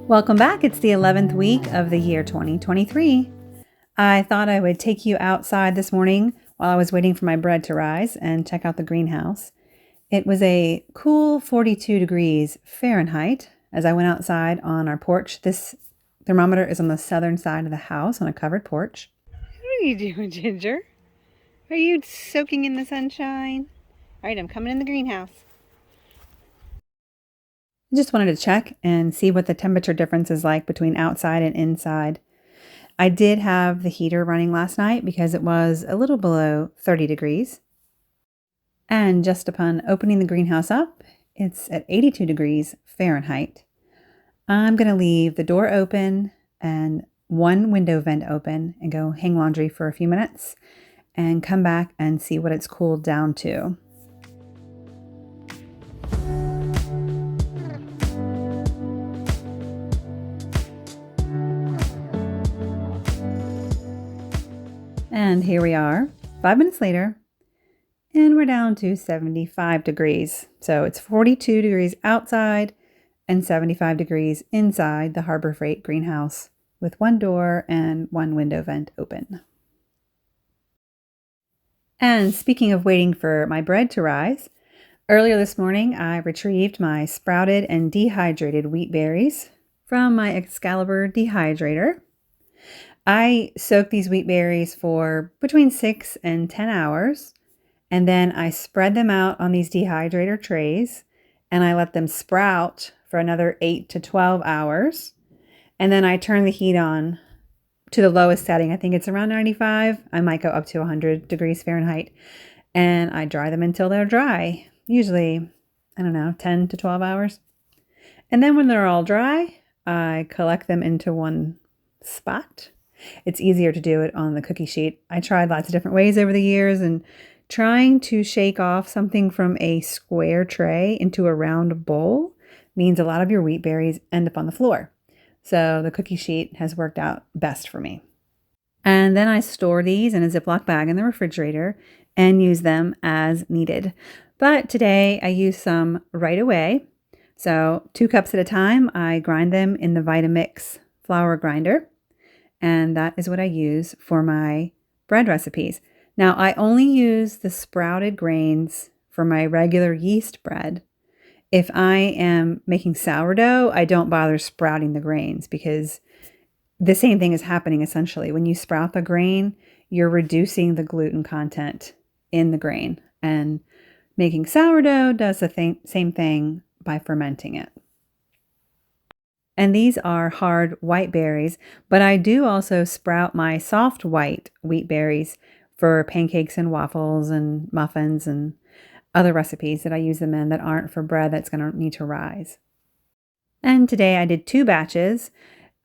Welcome back. It's the 11th week of the year 2023. I thought I would take you outside this morning while I was waiting for my bread to rise and check out the greenhouse. It was a cool 42 degrees Fahrenheit as I went outside on our porch. This thermometer is on the southern side of the house on a covered porch. What are you doing, Ginger? Are you soaking in the sunshine? All right, I'm coming in the greenhouse. I just wanted to check and see what the temperature difference is like between outside and inside. I did have the heater running last night because it was a little below 30 degrees. And just upon opening the greenhouse up, it's at 82 degrees Fahrenheit. I'm going to leave the door open and one window vent open and go hang laundry for a few minutes and come back and see what it's cooled down to. And here we are, 5 minutes later, and we're down to 75 degrees. So it's 42 degrees outside and 75 degrees inside the Harbor Freight greenhouse with one door and one window vent open. And speaking of waiting for my bread to rise, earlier this morning I retrieved my sprouted and dehydrated wheat berries from my Excalibur dehydrator. I soak these wheat berries for between 6 and 10 hours, and then I spread them out on these dehydrator trays, and I let them sprout for another 8 to 12 hours, and then I turn the heat on to the lowest setting. I think it's around 95. I might go up to 100 degrees Fahrenheit, and I dry them until they're dry, usually, 10 to 12 hours. And then when they're all dry, I collect them into one spot. It's easier to do it on the cookie sheet. I tried lots of different ways over the years, and trying to shake off something from a square tray into a round bowl means a lot of your wheat berries end up on the floor. So the cookie sheet has worked out best for me. And then I store these in a Ziploc bag in the refrigerator and use them as needed. But today I use some right away. So 2 cups at a time, I grind them in the Vitamix flour grinder. And that is what I use for my bread recipes. Now, I only use the sprouted grains for my regular yeast bread. If I am making sourdough, I don't bother sprouting the grains because the same thing is happening essentially. When you sprout the grain, you're reducing the gluten content in the grain. And making sourdough does the same thing by fermenting it. And these are hard white berries, but I do also sprout my soft white wheat berries for pancakes and waffles and muffins and other recipes that I use them in that aren't for bread that's going to need to rise. And today I did 2 batches.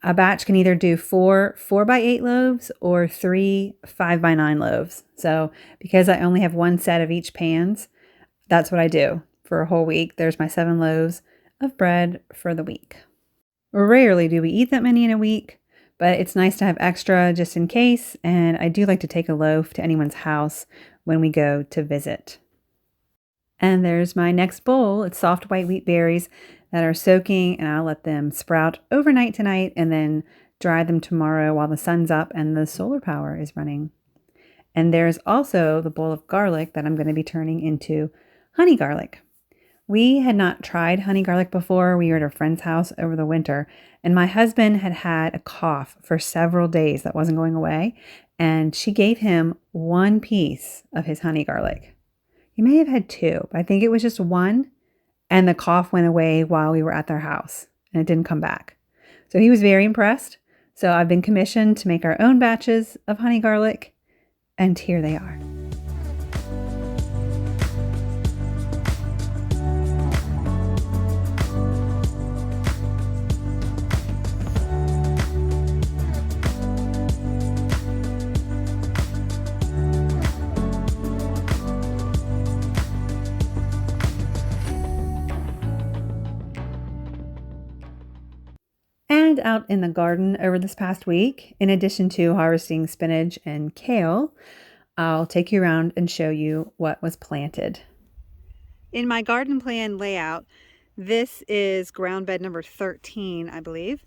A batch can either do 4 4x8 loaves or 3 5x9 loaves. So because I only have one set of each pans, that's what I do for a whole week. There's my 7 loaves of bread for the week. Rarely do we eat that many in a week, but it's nice to have extra just in case, and I do like to take a loaf to anyone's house when we go to visit. And there's my next bowl. It's soft white wheat berries that are soaking, and I'll let them sprout overnight tonight and then dry them tomorrow while the sun's up and the solar power is running. And there's also the bowl of garlic that I'm going to be turning into honey garlic. We had not tried honey garlic before. We were at a friend's house over the winter, and my husband had had a cough for several days that wasn't going away, and she gave him 1 piece of his honey garlic. He may have had 2, but I think it was just 1, and the cough went away while we were at their house, and it didn't come back. So he was very impressed. So I've been commissioned to make our own batches of honey garlic, and here they are. And out in the garden over this past week, in addition to harvesting spinach and kale, I'll take you around and show you what was planted. In my garden plan layout, This is ground bed number 13, I believe.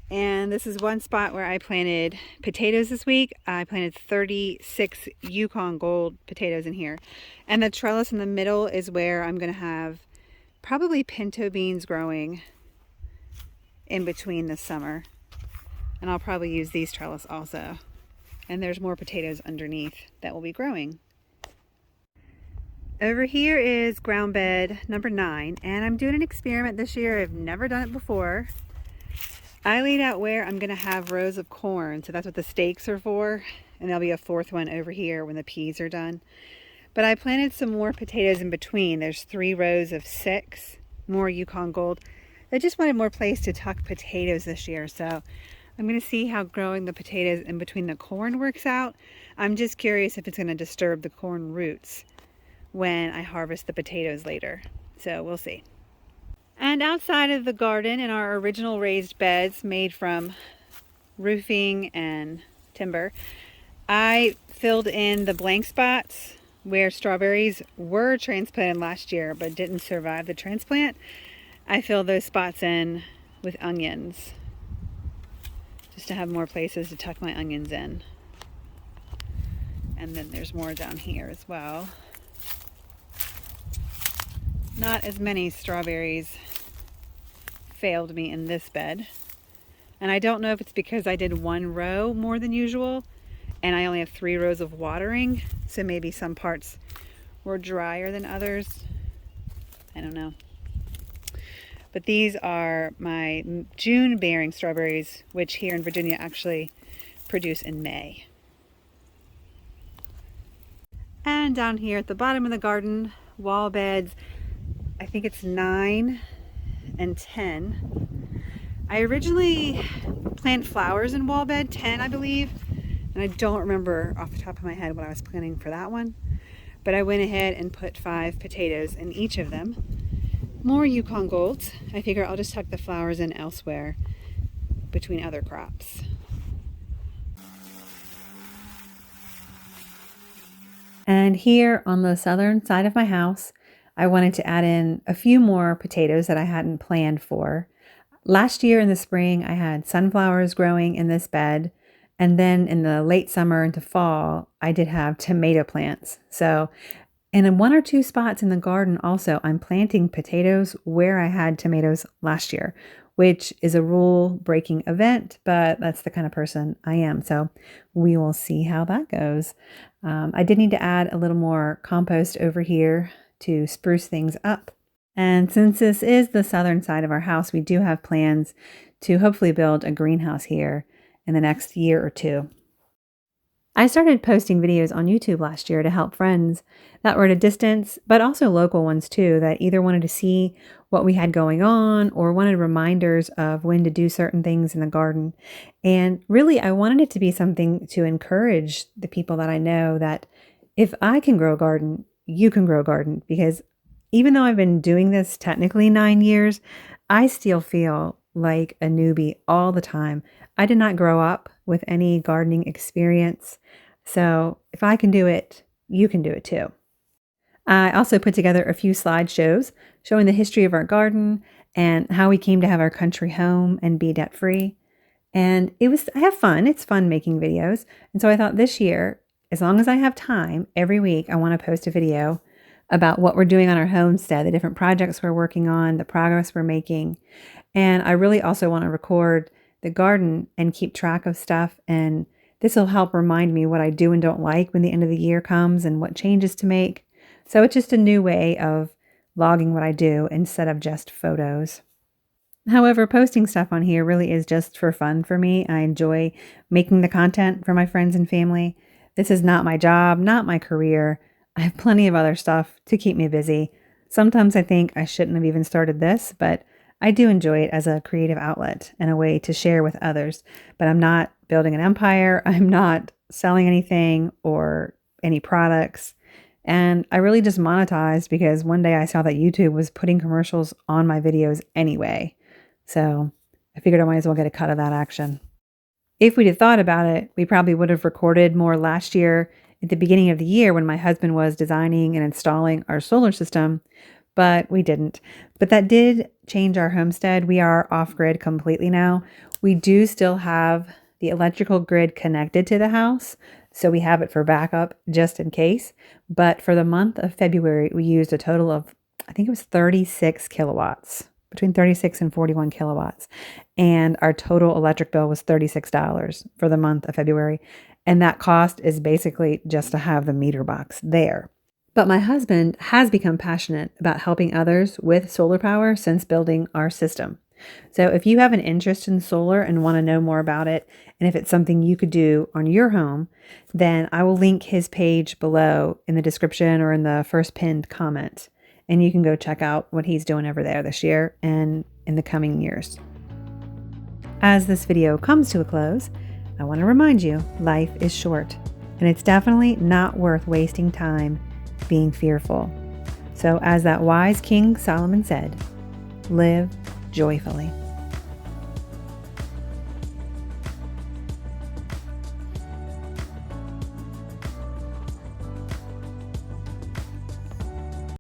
And this is one spot where I planted potatoes this week. I planted 36 Yukon Gold potatoes in here. And the trellis in the middle is where I'm going to have probably pinto beans growing in between this summer. And I'll probably use these trellis also. And there's more potatoes underneath that will be growing. Over here is ground bed number 9, and I'm doing an experiment this year. I've never done it before. I laid out where I'm going to have rows of corn, so that's what the stakes are for, and there'll be a 4th one over here when the peas are done. But I planted some more potatoes in between. There's 3 rows of 6, more Yukon Gold. I just wanted more place to tuck potatoes this year, so I'm going to see how growing the potatoes in between the corn works out. I'm just curious if it's going to disturb the corn roots when I harvest the potatoes later. So we'll see. And outside of the garden, in our original raised beds made from roofing and timber, I filled in the blank spots where strawberries were transplanted last year but didn't survive the transplant. I filled those spots in with onions just to have more places to tuck my onions in. And then there's more down here as well. Not as many strawberries failed me in this bed. And I don't know if it's because I did 1 row more than usual and I only have 3 rows of watering, so maybe some parts were drier than others. I don't know. But these are my June bearing strawberries, which here in Virginia actually produce in May. And down here at the bottom of the garden, wall beds, I think it's 9 and 10. I originally planted flowers in wall bed 10, I believe, and I don't remember off the top of my head what I was planning for that one, but I went ahead and put 5 potatoes in each of them. More Yukon Golds. I figure I'll just tuck the flowers in elsewhere between other crops. And here on the southern side of my house, I wanted to add in a few more potatoes that I hadn't planned for. Last year in the spring, I had sunflowers growing in this bed. And then in the late summer into fall, I did have tomato plants. So, and in 1 or 2 spots in the garden also, I'm planting potatoes where I had tomatoes last year, which is a rule-breaking event, but that's the kind of person I am. So we will see how that goes. I did need to add a little more compost over here to spruce things up. And since this is the southern side of our house, we do have plans to hopefully build a greenhouse here in the next year or 2. I started posting videos on YouTube last year to help friends that were at a distance, but also local ones too, that either wanted to see what we had going on or wanted reminders of when to do certain things in the garden. And really, I wanted it to be something to encourage the people that I know that if I can grow a garden, you can grow a garden, because even though I've been doing this technically 9 years, I still feel like a newbie all the time. I did not grow up with any gardening experience. So if I can do it, you can do it too. I also put together a few slideshows showing the history of our garden and how we came to have our country home and be debt-free. And I have fun. It's fun making videos. And so I thought this year, as long as I have time, every week I want to post a video about what we're doing on our homestead, the different projects we're working on, the progress we're making. And I really also want to record the garden and keep track of stuff. And this will help remind me what I do and don't like when the end of the year comes and what changes to make. So it's just a new way of logging what I do instead of just photos. However, posting stuff on here really is just for fun for me. I enjoy making the content for my friends and family. This is not my job, not my career. I have plenty of other stuff to keep me busy. Sometimes I think I shouldn't have even started this, but I do enjoy it as a creative outlet and a way to share with others. But I'm not building an empire. I'm not selling anything or any products. And I really just monetized because one day I saw that YouTube was putting commercials on my videos anyway. So I figured I might as well get a cut of that action. If we'd have thought about it, we probably would have recorded more last year at the beginning of the year when my husband was designing and installing our solar system. but we didn't. But that did change our homestead. We are off-grid completely now. We do still have the electrical grid connected to the house, so we have it for backup just in case. But for the month of February, we used a total of, I think it was 36 kilowatts, between 36 and 41 kilowatts. And our total electric bill was $36 for the month of February. And that cost is basically just to have the meter box there. But my husband has become passionate about helping others with solar power since building our system. So if you have an interest in solar and want to know more about it, and if it's something you could do on your home, then I will link his page below in the description or in the first pinned comment. And you can go check out what he's doing over there this year and in the coming years. As this video comes to a close, I want to remind you, life is short, and it's definitely not worth wasting time being fearful. So as that wise King Solomon said, live joyfully.